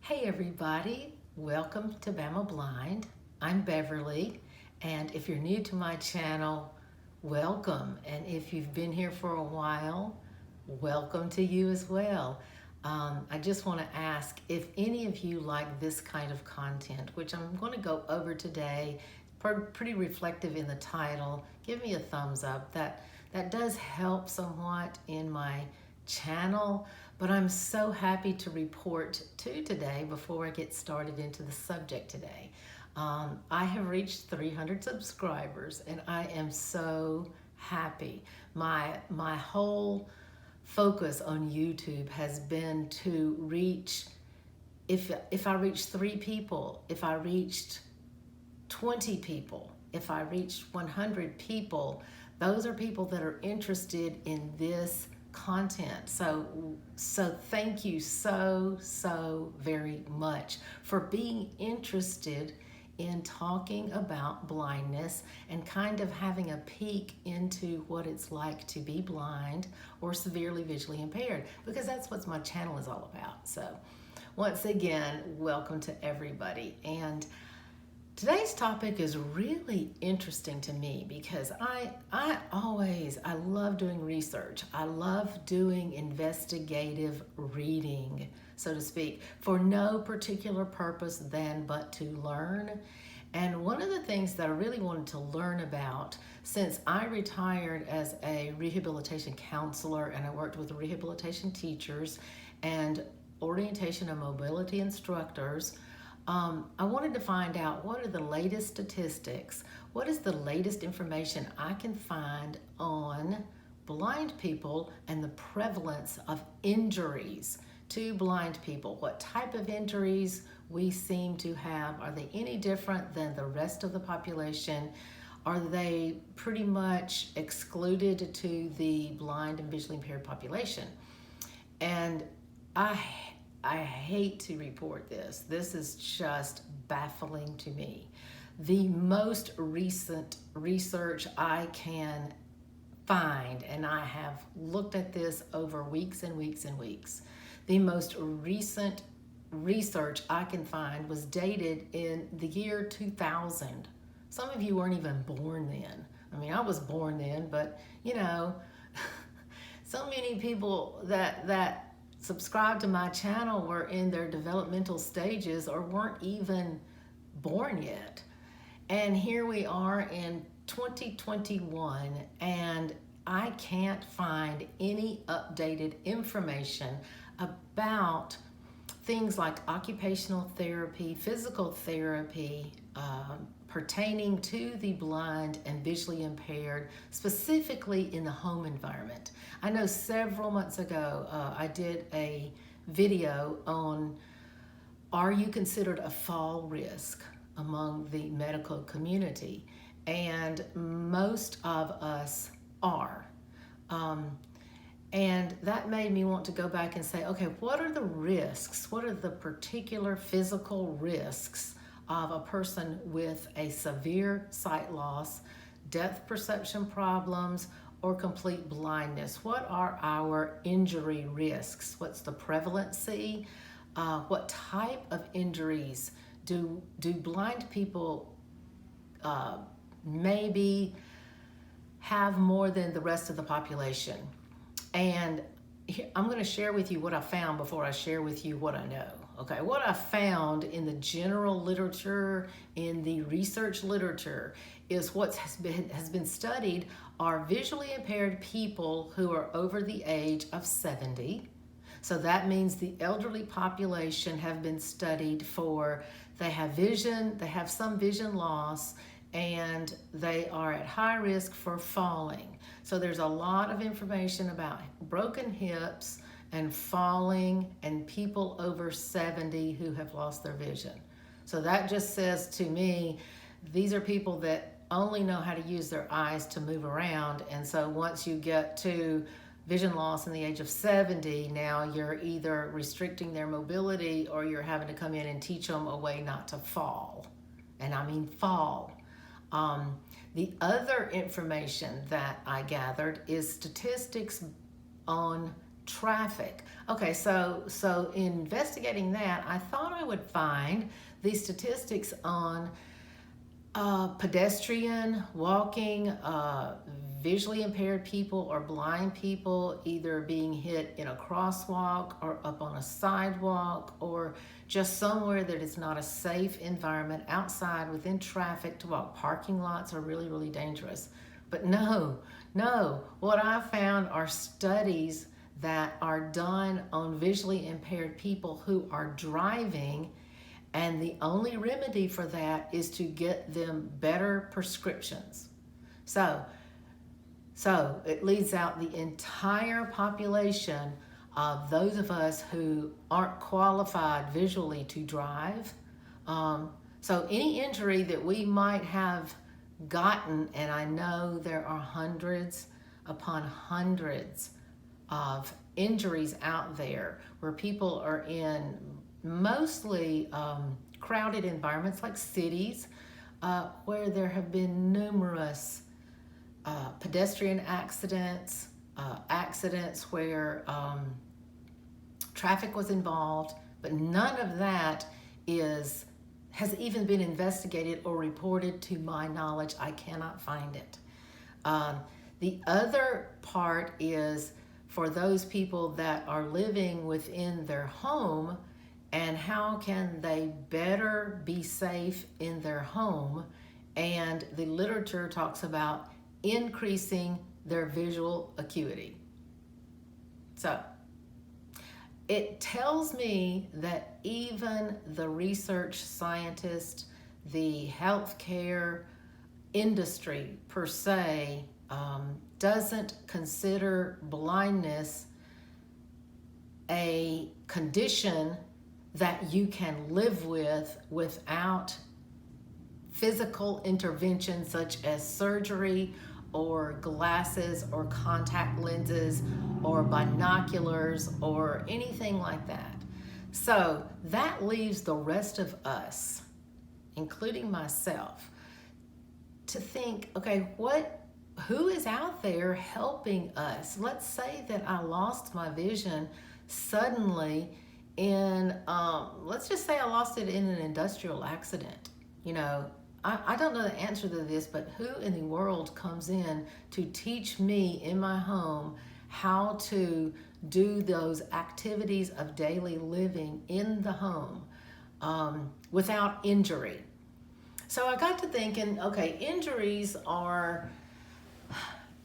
Hey everybody, welcome to Bama Blind. I'm Beverly, and if you're new to my channel, welcome. And if you've been here for a while, welcome to you as well. I just want to ask if any of you like this kind of content, which I'm going to go over today, pretty reflective in the title. Give me a thumbs up. That does help somewhat in my channel, but I'm so happy to report today before I get started into the subject today. I have reached 300 subscribers and I am so happy. My whole focus on YouTube has been to reach, if I reach 3 people, if I reached 20 people, if I reached 100 people, those are people that are interested in this content. So thank you so very much for being interested in talking about blindness and kind of having a peek into what it's like to be blind or severely visually impaired, because that's what my channel is all about. So once again, welcome to everybody. And today's topic is really interesting to me because I love doing research. I love doing investigative reading, so to speak, for no particular purpose than but to learn. And one of the things that I really wanted to learn about, since I retired as a rehabilitation counselor and I worked with rehabilitation teachers and orientation and mobility instructors, I wanted to find out what are the latest statistics, what is the latest information I can find on blind people and the prevalence of injuries to blind people. What type of injuries we seem to have? Are they any different than the rest of the population? Are they pretty much excluded to the blind and visually impaired population? And I hate to report this. This is just baffling to me. The most recent research I can find, and I have looked at this over weeks and weeks and weeks, the most recent research I can find was dated in the year 2000. Some of you weren't even born then. I mean, I was born then, but you know, so many people that subscribe to my channel were in their developmental stages or weren't even born yet. And here we are in 2021 and I can't find any updated information about things like occupational therapy, physical therapy, pertaining to the blind and visually impaired, specifically in the home environment. I know several months ago, I did a video on, are you considered a fall risk among the medical community? And most of us are. And that made me want to go back and say, okay, what are the risks? What are the particular physical risks of a person with a severe sight loss, depth perception problems, or complete blindness? What are our injury risks? What's the prevalency? What type of injuries do blind people maybe have more than the rest of the population? And I'm going to share with you what I found before I share with you what I know. Okay, what I found in the general literature, in the research literature, is what has been studied are visually impaired people who are over the age of 70. So that means the elderly population have been studied for, they have vision, they have some vision loss, and they are at high risk for falling. So there's a lot of information about broken hips and falling and people over 70 who have lost their vision. So that just says to me, these are people that only know how to use their eyes to move around. And so once you get to vision loss in the age of 70, now you're either restricting their mobility or you're having to come in and teach them a way not to fall. And I mean fall. The other information that I gathered is statistics on traffic. Okay, so investigating that, I thought I would find these statistics on pedestrian, walking, visually impaired people or blind people either being hit in a crosswalk or up on a sidewalk or just somewhere that is not a safe environment outside within traffic to walk. Parking lots are really, really dangerous. But no, what I found are studies that are done on visually impaired people who are driving, and the only remedy for that is to get them better prescriptions. So it leaves out the entire population of those of us who aren't qualified visually to drive. So any injury that we might have gotten, and I know there are hundreds upon hundreds of injuries out there where people are in mostly crowded environments like cities, where there have been numerous pedestrian accidents, accidents where traffic was involved, but none of that has even been investigated or reported to my knowledge. I cannot find it. The other part is for those people that are living within their home, and how can they better be safe in their home? And the literature talks about increasing their visual acuity. So it tells me that even the research scientists, the healthcare industry per se, doesn't consider blindness a condition that you can live with without physical intervention such as surgery or glasses or contact lenses or binoculars or anything like that. So that leaves the rest of us, including myself, to think, okay, who is out there helping us? Let's say that I lost my vision suddenly in, let's just say I lost it in an industrial accident. You know, I don't know the answer to this, but who in the world comes in to teach me in my home how to do those activities of daily living in the home without injury? So I got to thinking, okay, injuries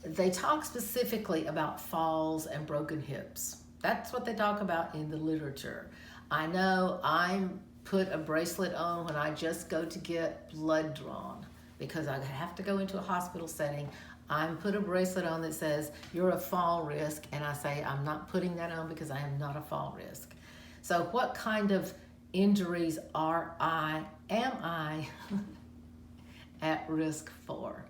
they talk specifically about falls and broken hips. That's what they talk about in the literature. I know I'm put a bracelet on when I just go to get blood drawn because I have to go into a hospital setting. I'm put a bracelet on that says you're a fall risk, and I say I'm not putting that on because I am not a fall risk. So what kind of injuries am I at risk for?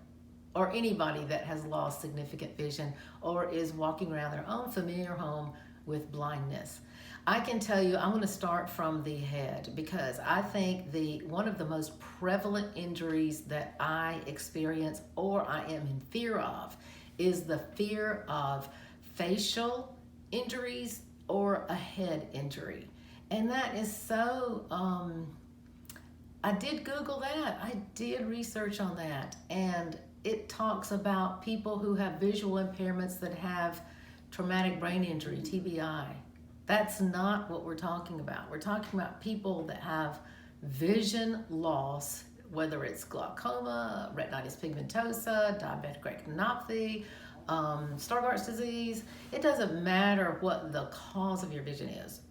Or anybody that has lost significant vision or is walking around their own familiar home with blindness. I can tell you, I'm going to start from the head because I think one of the most prevalent injuries that I experience or I am in fear of is the fear of facial injuries or a head injury. And that is so, I did Google that. I did research on that. And it talks about people who have visual impairments that have traumatic brain injury, TBI. That's not what we're talking about. We're talking about people that have vision loss, whether it's glaucoma, retinitis pigmentosa, diabetic retinopathy, Stargardt's disease. It doesn't matter what the cause of your vision is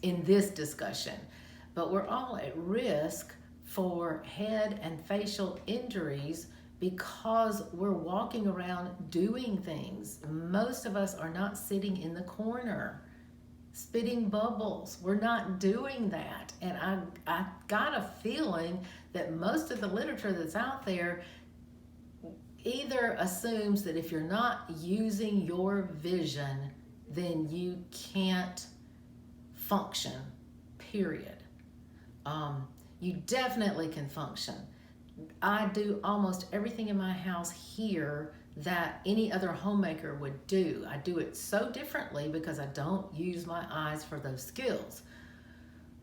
in this discussion, but we're all at risk for head and facial injuries because we're walking around doing things. Most of us are not sitting in the corner spitting bubbles. We're not doing that. And I got a feeling that most of the literature that's out there either assumes that if you're not using your vision, then you can't function, period. You definitely can function. I do almost everything in my house here that any other homemaker would do. I do it so differently because I don't use my eyes for those skills.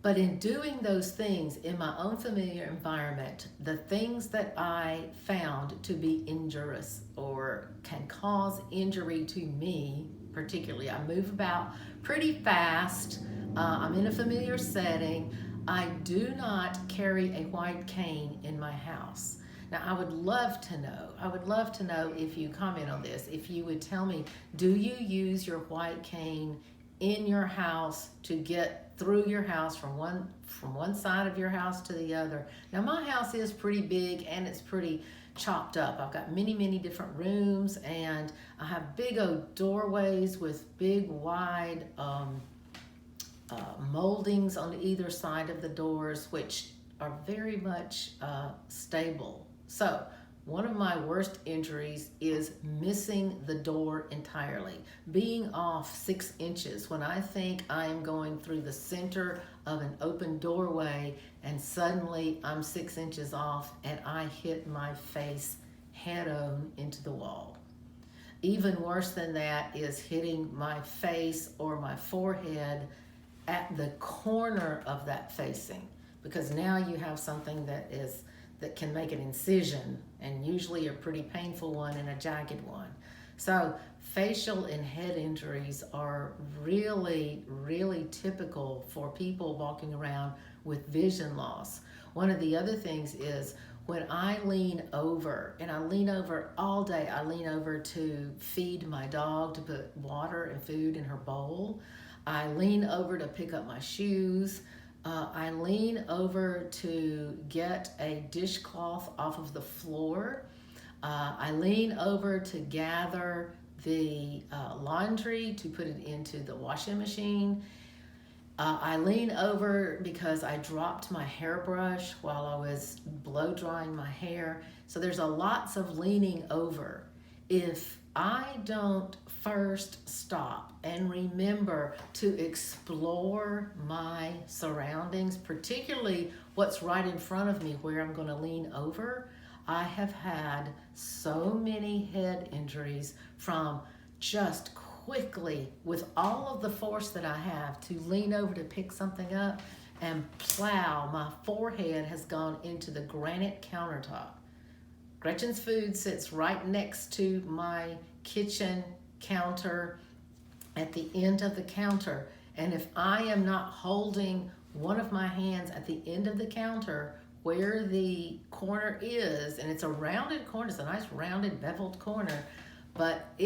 But in doing those things in my own familiar environment, the things that I found to be injurious or can cause injury to me, particularly, I move about pretty fast, I'm in a familiar setting, I do not carry a white cane in my house. Now, I would love to know if you comment on this, if you would tell me, do you use your white cane in your house to get through your house from one side of your house to the other? Now, my house is pretty big and it's pretty chopped up. I've got many different rooms, and I have big old doorways with big wide moldings on either side of the doors, which are very much stable. So one of my worst injuries is missing the door entirely, being off 6 inches when I think I'm going through the center of an open doorway, and suddenly I'm 6 inches off and I hit my face head on into the wall. Even worse than that is hitting my face or my forehead at the corner of that facing, because now you have something that can make an incision, and usually a pretty painful one and a jagged one. So facial and head injuries are really typical for people walking around with vision loss. One of the other things is when I lean over, and I lean over all day, I lean over to feed my dog, to put water and food in her bowl. I lean over to pick up my shoes. I lean over to get a dishcloth off of the floor. I lean over to gather the laundry to put it into the washing machine. I lean over because I dropped my hairbrush while I was blow drying my hair. So there's lots of leaning over. If I don't first stop and remember to explore my surroundings, particularly what's right in front of me where I'm going to lean over, I have had so many head injuries from just quickly, with all of the force that I have to lean over to pick something up, and plow, my forehead has gone into the granite countertop. Gretchen's Food sits right next to my kitchen counter at the end of the counter. And if I am not holding one of my hands at the end of the counter where the corner is, and it's a rounded corner, it's a nice rounded beveled corner, but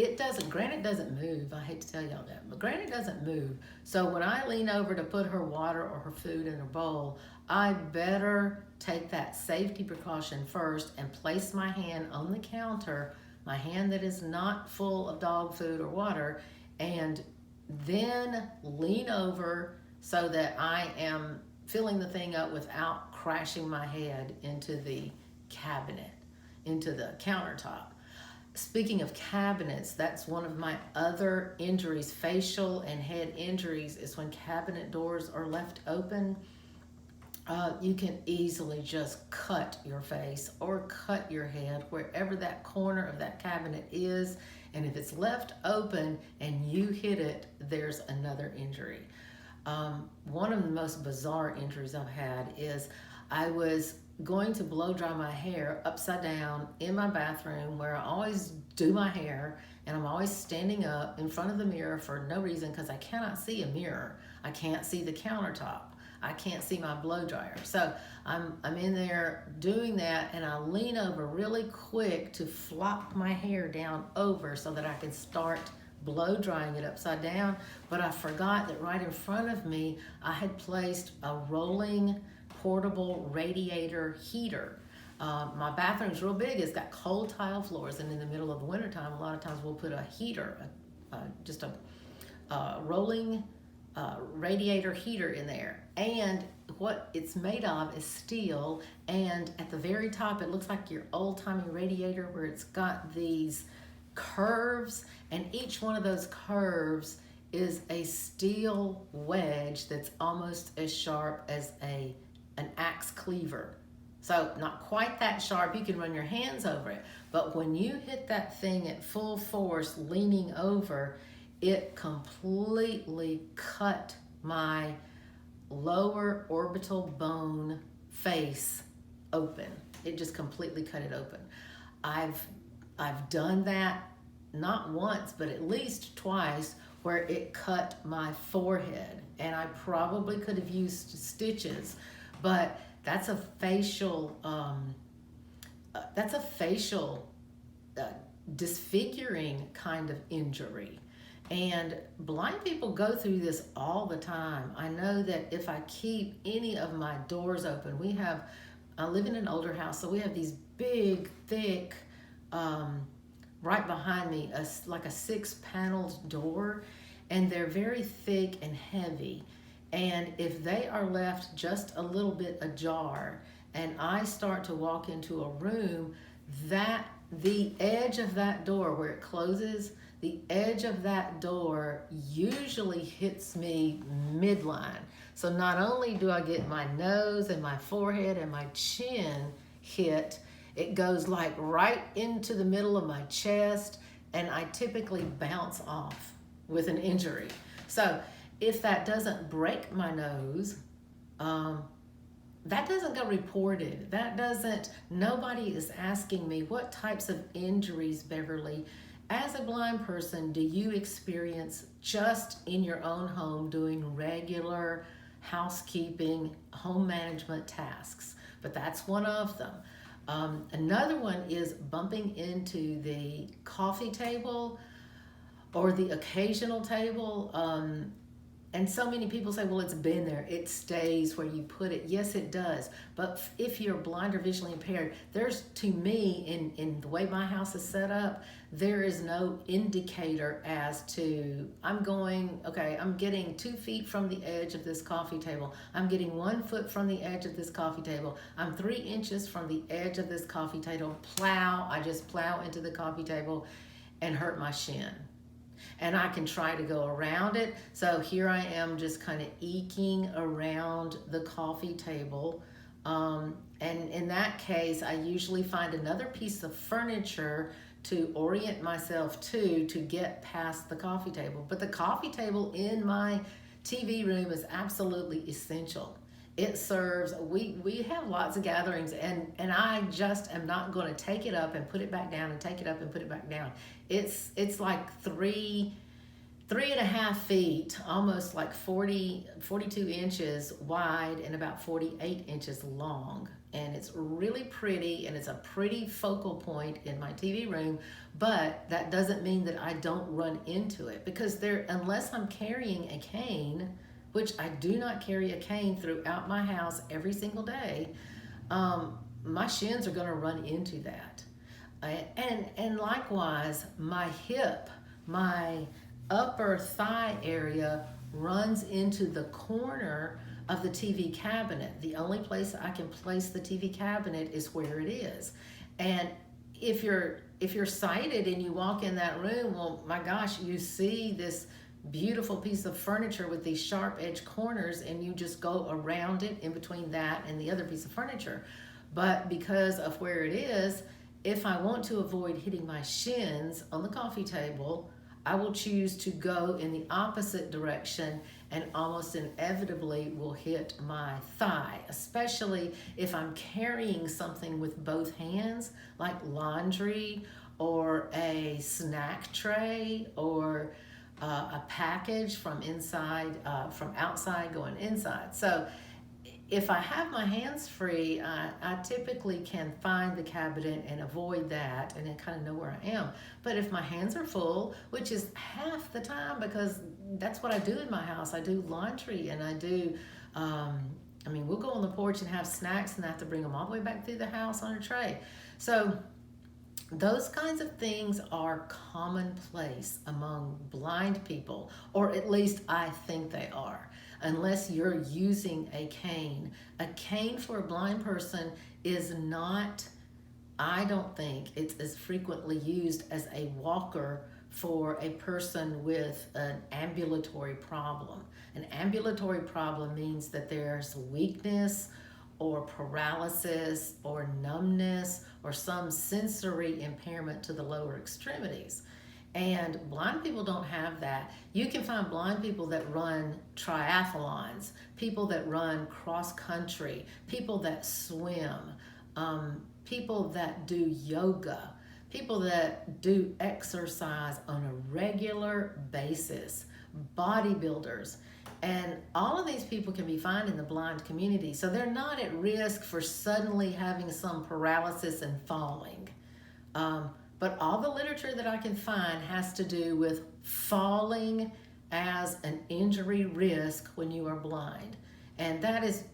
granite doesn't move. I hate to tell y'all that, but granite doesn't move. So when I lean over to put her water or her food in her bowl, I better take that safety precaution first and place my hand on the counter, my hand that is not full of dog food or water, and then lean over so that I am filling the thing up without crashing my head into the cabinet, into the countertop. Speaking of cabinets, that's one of my other injuries, facial and head injuries, is when cabinet doors are left open. You can easily just cut your face or cut your head wherever that corner of that cabinet is. And if it's left open and you hit it, there's another injury. One of the most bizarre injuries I've had is I was going to blow dry my hair upside down in my bathroom where I always do my hair, and I'm always standing up in front of the mirror for no reason because I cannot see a mirror. I can't see the countertop. I can't see my blow dryer. So I'm in there doing that, and I lean over really quick to flop my hair down over so that I can start blow drying it upside down. But I forgot that right in front of me, I had placed a rolling portable radiator heater. My bathroom's real big. It's got cold tile floors, and in the middle of the wintertime, a lot of times we'll put a heater, just a rolling radiator heater in there. And what it's made of is steel, and at the very top it looks like your old-timey radiator where it's got these curves, and each one of those curves is a steel wedge that's almost as sharp as an axe cleaver. So not quite that sharp, you can run your hands over it. But when you hit that thing at full force, leaning over, it completely cut my lower orbital bone face open. It just completely cut it open. I've done that not once, but at least twice, where it cut my forehead, and I probably could have used stitches, but that's a facial uh, disfiguring kind of injury. And blind people go through this all the time. I know that if I keep any of my doors open, I live in an older house, so we have these big, thick, right behind me, like a 6-paneled door, and they're very thick and heavy. And if they are left just a little bit ajar, and I start to walk into a room, that the edge of that door where it closes, the edge of that door usually hits me midline. So not only do I get my nose and my forehead and my chin hit, it goes like right into the middle of my chest, and I typically bounce off with an injury. So if that doesn't break my nose, that doesn't go reported. Nobody is asking me what types of injuries, Beverly, as a blind person, do you experience just in your own home doing regular housekeeping, home management tasks? But that's one of them. Another one is bumping into the coffee table or the occasional table. And so many people say, well, it's been there. It stays where you put it. Yes, it does. But if you're blind or visually impaired, to me, in the way my house is set up, there is no indicator as to, I'm getting 2 feet from the edge of this coffee table. I'm getting 1 foot from the edge of this coffee table. I'm 3 inches from the edge of this coffee table. I just plow into the coffee table and hurt my shin. And I can try to go around it. So here I am just kind of eking around the coffee table. And in that case, I usually find another piece of furniture to orient myself to get past the coffee table. But the coffee table in my TV room is absolutely essential. It serves, we have lots of gatherings, and I just am not going to take it up and put it back down and take it up and put it back down. It's like 3.5 feet, almost like 42 inches wide and about 48 inches long. And it's really pretty, and it's a pretty focal point in my TV room, but that doesn't mean that I don't run into it, because unless I'm carrying a cane, which I do not carry a cane throughout my house every single day, my shins are going to run into that. And likewise, my hip, my upper thigh area runs into the corner of the TV cabinet. The only place I can place the TV cabinet is where it is. And if you're sighted and you walk in that room, well, my gosh, you see this beautiful piece of furniture with these sharp edge corners, and you just go around it in between that and the other piece of furniture. But because of where it is, if I want to avoid hitting my shins on the coffee table, I will choose to go in the opposite direction, and almost inevitably will hit my thigh, especially if I'm carrying something with both hands, like laundry or a snack tray or a package from outside going inside. So if I have my hands free, I typically can find the cabinet and avoid that and then kind of know where I am. But if my hands are full, which is half the time, because that's what I do in my house. I do laundry, and I do, we'll go on the porch and have snacks, and I have to bring them all the way back through the house on a tray. So those kinds of things are commonplace among blind people, or at least I think they are, unless you're using a cane. A cane for a blind person is not, I don't think it's as frequently used as a walker for a person with an ambulatory problem. An ambulatory problem means that there's weakness or paralysis or numbness or some sensory impairment to the lower extremities. And blind people don't have that. You can find blind people that run triathlons, people that run cross country, people that swim, people that do yoga, people that do exercise on a regular basis, bodybuilders. And all of these people can be found in the blind community. So they're not at risk for suddenly having some paralysis and falling. But all the literature that I can find has to do with falling as an injury risk when you are blind. And that is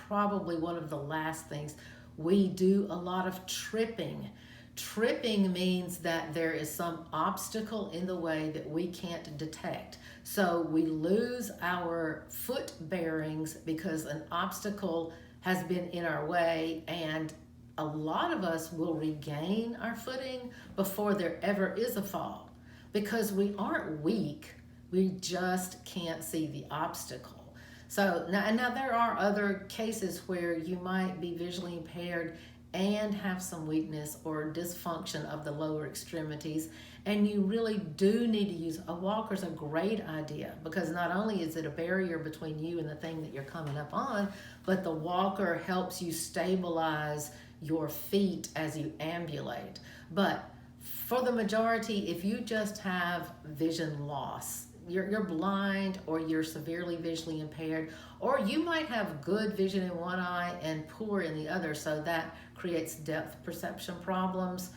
probably one of the last things. We do a lot of tripping. Tripping means that there is some obstacle in the way that we can't detect. So we lose our foot bearings because an obstacle has been in our way, and a lot of us will regain our footing before there ever is a fall because we aren't weak, we just can't see the obstacle. So now there are other cases where you might be visually impaired and have some weakness or dysfunction of the lower extremities, and you really do need to use a walker. Is a great idea because not only is it a barrier between you and the thing that you're coming up on, but the walker helps you stabilize your feet as you ambulate. But for the majority, if you just have vision loss, you're blind or you're severely visually impaired, or you might have good vision in one eye and poor in the other, so that creates depth perception problems.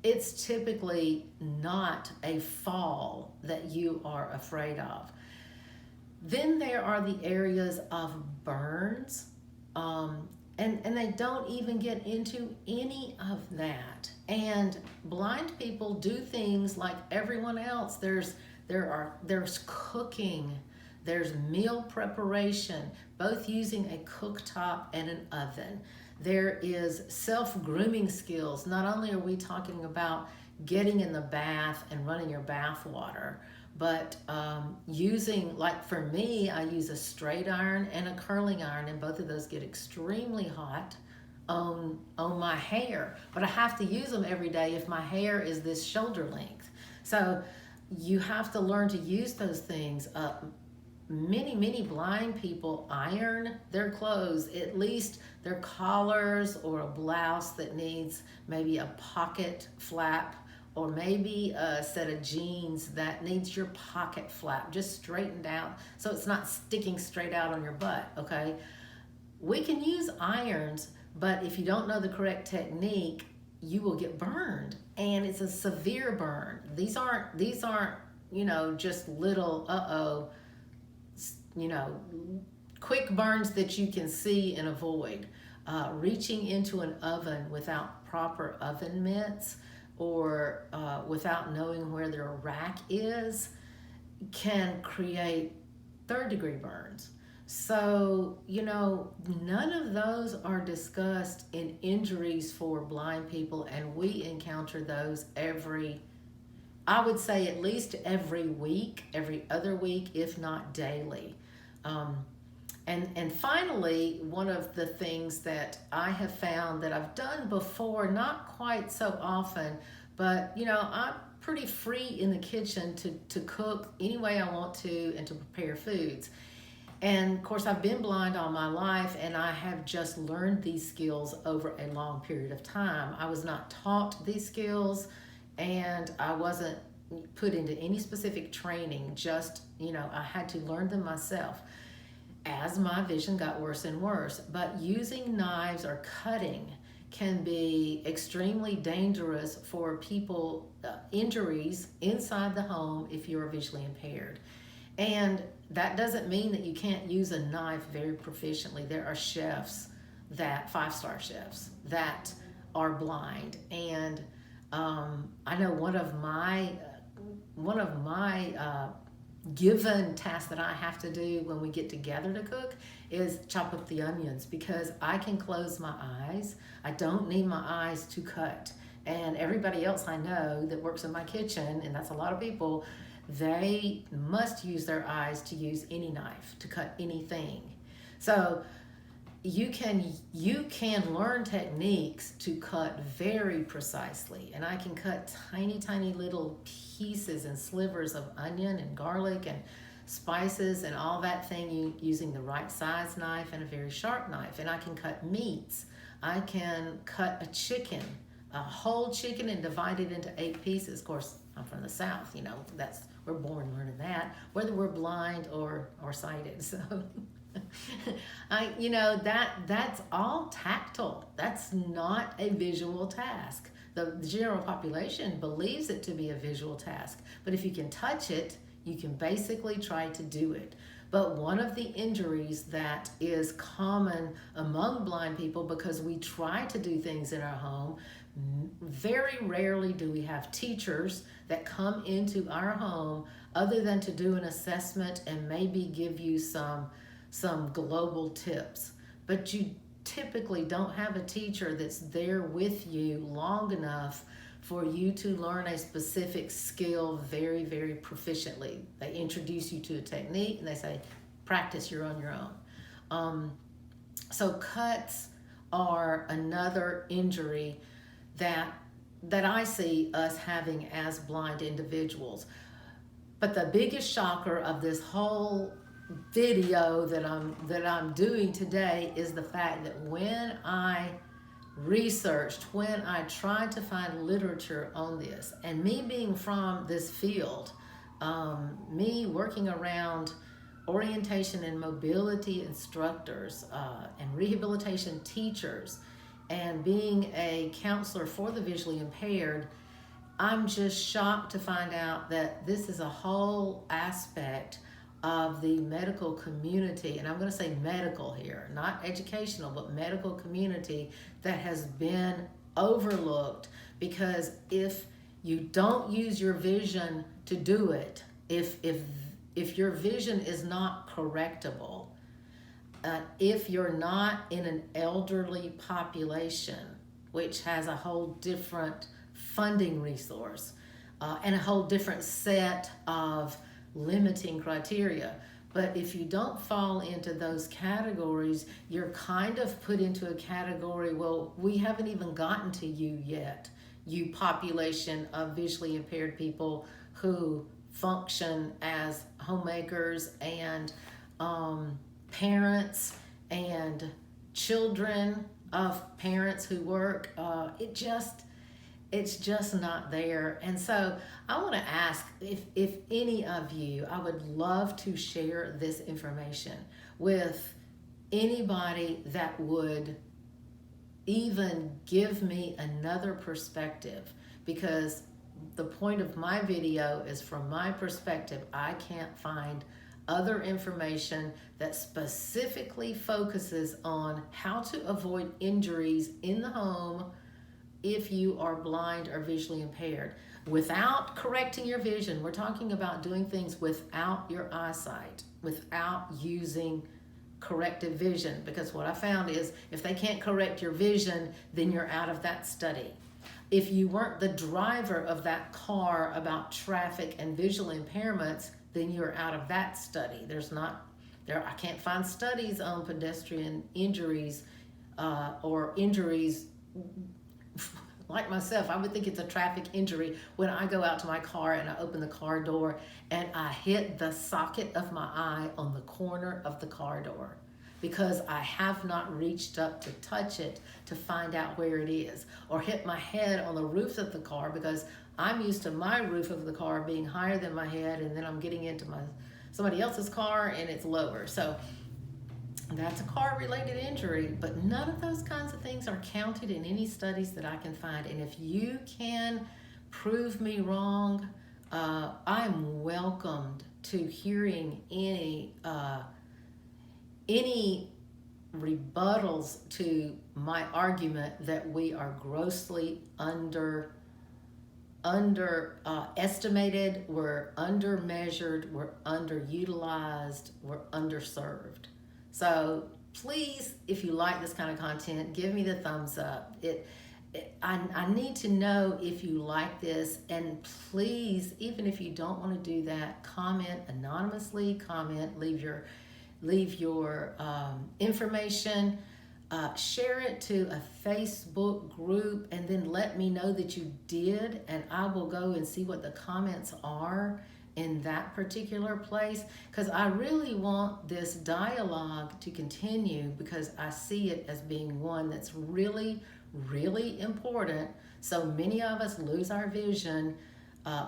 It's typically not a fall that you are afraid of. Then there are the areas of burns, and they don't even get into any of that. And blind people do things like everyone else. There's cooking, there's meal preparation, both using a cooktop and an oven. There is self-grooming skills. Not only are we talking about getting in the bath and running your bath water, but using, like for me, I use a straight iron and a curling iron, and both of those get extremely hot on my hair. But I have to use them every day if my hair is this shoulder length. So you have to learn to use those things. Many blind people iron their clothes, at least their collars or a blouse that needs maybe a pocket flap, or maybe a set of jeans that needs your pocket flap just straightened out so it's not sticking straight out on your butt, okay? We can use irons, but if you don't know the correct technique, you will get burned, and it's a severe burn. These aren't, just little, quick burns that you can see and avoid. Reaching into an oven without proper oven mitts or without knowing where their rack is can create third-degree burns. So, none of those are discussed in injuries for blind people, and we encounter those I would say at least every week, every other week, if not daily. And finally, one of the things that I have found that I've done before, not quite so often, but I'm pretty free in the kitchen to cook any way I want to and to prepare foods. And of course, I've been blind all my life, and I have just learned these skills over a long period of time. I was not taught these skills, and I wasn't put into any specific training. Just, I had to learn them myself as my vision got worse and worse. But using knives or cutting can be extremely dangerous for people, injuries inside the home if you're visually impaired. And that doesn't mean that you can't use a knife very proficiently. There are chefs, 5-star chefs, that are blind. And I know one of my given tasks that I have to do when we get together to cook is chop up the onions, because I can close my eyes. I don't need my eyes to cut. And everybody else I know that works in my kitchen, and that's a lot of people, they must use their eyes to use any knife, to cut anything. So you can learn techniques to cut very precisely, and I can cut tiny little pieces and slivers of onion and garlic and spices and all that thing using the right size knife and a very sharp knife. And I can cut meats. I can cut a whole chicken, and divide it into 8 pieces. Of course, I'm from the South, we're born learning that, whether we're blind or sighted. So that's all tactile. That's not a visual task. The general population believes it to be a visual task, but if you can touch it, you can basically try to do it. But one of the injuries that is common among blind people, because we try to do things in our home, very rarely do we have teachers that come into our home other than to do an assessment and maybe give you some global tips. But you typically don't have a teacher that's there with you long enough for you to learn a specific skill very proficiently. They introduce you to a technique and they say, practice, you're on your own. So cuts are another injury that I see us having as blind individuals. But the biggest shocker of this whole video that I'm doing today is the fact that when I tried to find literature on this, and me being from this field, me working around orientation and mobility instructors and rehabilitation teachers, and being a counselor for the visually impaired, I'm just shocked to find out that this is a whole aspect of the medical community, and I'm going to say medical here, not educational, but medical community, that has been overlooked. Because if you don't use your vision to do it, if your vision is not correctable, if you're not in an elderly population, which has a whole different funding resource and a whole different set of limiting criteria. But if you don't fall into those categories, you're kind of put into a category, well, we haven't even gotten to you yet, you population of visually impaired people who function as homemakers and parents and children of parents who work. It's just not there. And so I want to ask if any of you, I would love to share this information with anybody that would even give me another perspective, because the point of my video is from my perspective. I can't find other information that specifically focuses on how to avoid injuries in the home if you are blind or visually impaired without correcting your vision. We're talking about doing things without your eyesight, without using corrective vision, because what I found is if they can't correct your vision, then you're out of that study. If you weren't the driver of that car about traffic and visual impairments, then you're out of that study. I can't find studies on pedestrian injuries or injuries like myself. I would think it's a traffic injury when I go out to my car and I open the car door and I hit the socket of my eye on the corner of the car door, because I have not reached up to touch it to find out where it is, or hit my head on the roof of the car because I'm used to my roof of the car being higher than my head, and then I'm getting into somebody else's car and it's lower. So that's a car-related injury, but none of those kinds of things are counted in any studies that I can find. And if you can prove me wrong, I'm welcomed to hearing any rebuttals to my argument that we are grossly estimated, we're undermeasured, we're underutilized, we're underserved. So please, if you like this kind of content, give me the thumbs up. I need to know if you like this, and please, even if you don't want to do that, comment anonymously, leave your leave your information. Share it to a Facebook group and then let me know that you did, and I will go and see what the comments are in that particular place, because I really want this dialogue to continue, because I see it as being one that's really, really important. So many of us lose our vision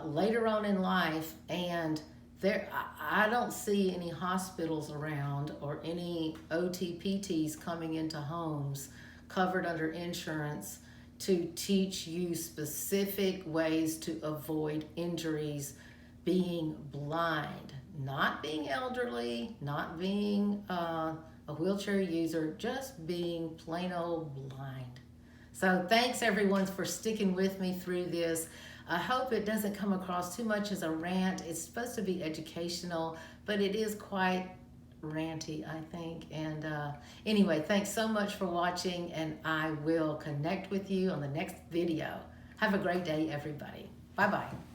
later on in life, and I don't see any hospitals around or any OTPTs coming into homes covered under insurance to teach you specific ways to avoid injuries being blind, not being elderly, not being a wheelchair user, just being plain old blind. So thanks everyone for sticking with me through this. I hope it doesn't come across too much as a rant. It's supposed to be educational, but it is quite ranty, I think. And anyway, thanks so much for watching, and I will connect with you on the next video. Have a great day, everybody. Bye-bye.